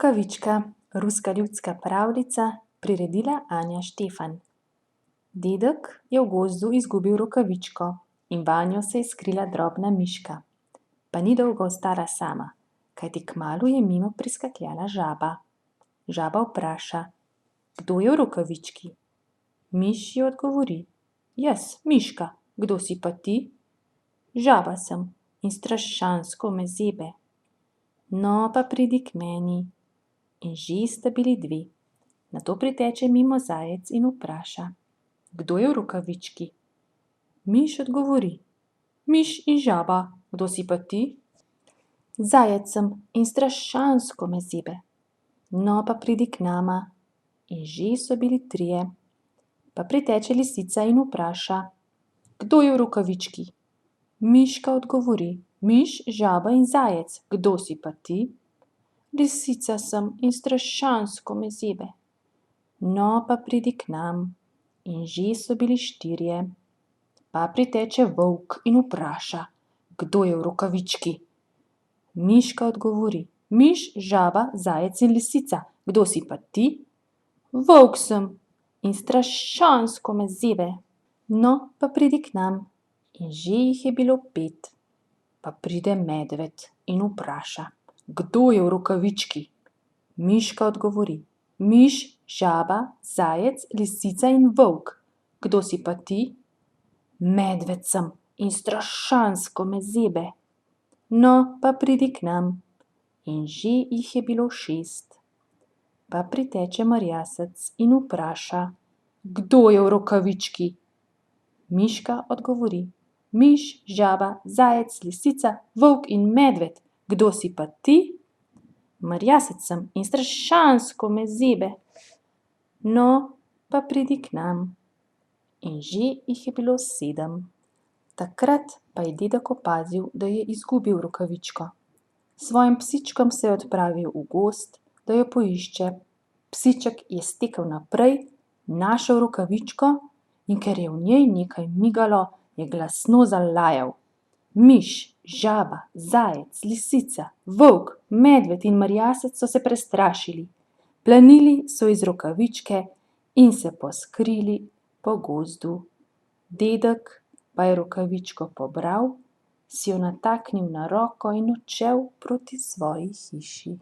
Rokavička, ruska ljudska pravljica, priredila Anja Štefan. Dedek je v gozdu izgubil rokavičko in vanjo se je skrila drobna miška. Pa ni dolgo ostala sama, kajti kmalu je mimo priskakljala žaba. Žaba vpraša: "Kdo je v rokavički?" Miš ji odgovori: "Jaz, miška, kdo si pa ti?" "Žaba sem in strašansko me zebe." "No, pa pridi k meni." In že sta bili dve. Nato priteče mimo zajec in vpraša: "Kdo je v rokavički?" Miš odgovori: "Miš in žaba, kdo si pa ti?" "Zajec sem in strašansko me zebe." "No, pa pridi k nama." In že so bili trije. Pa priteče lisica in vpraša: "Kdo je v rokavički?" Miška odgovori: "Miš, žaba in zajec, kdo si pa ti?" "Lisica sem in strašansko me zebe." "No, pa pridi k nam." In že so bili štirje. Pa priteče volk in vpraša: "Kdo je v rokavički?" Miška odgovori: "Miš, žaba, zajec in lisica, kdo si pa ti?" "Volk sem in strašansko me zebe." "No, pa pridi k nam." In že jih je bilo pet. Pa pride medved in vpraša: "Kdo je v rokavički?" Miška odgovori: "Miš, žaba, zajec, lisica in volk, kdo si pa ti?" "Medved sem in strašansko me zebe." "No, pa pridi k nam." In že jih je bilo šest. Pa priteče merjasec in vpraša: "Kdo je v rokavički?" Miška odgovori: "Miš, žaba, zajec, lisica, volk in medved, kdo si pa ti?" "Merjasec sem in strašansko me zebe." "No, pa pridi k nam." In že jih je bilo sedem. Takrat pa je dedek opazil, da je izgubil rokavičko. S svojim psičkom se je odpravil v gozd, da jo poišče. Psiček je stekel naprej, našel rokavičko, in ker je v njej nekaj migalo, je glasno zalajal. Miš, žaba, zajec, lisica, volk, medved in merjasec so se prestrašili. Planili so iz rokavičke in se poskrili po gozdu. Dedek pa je rokavičko pobral, si jo nataknil na roko in odšel proti svoji hiši.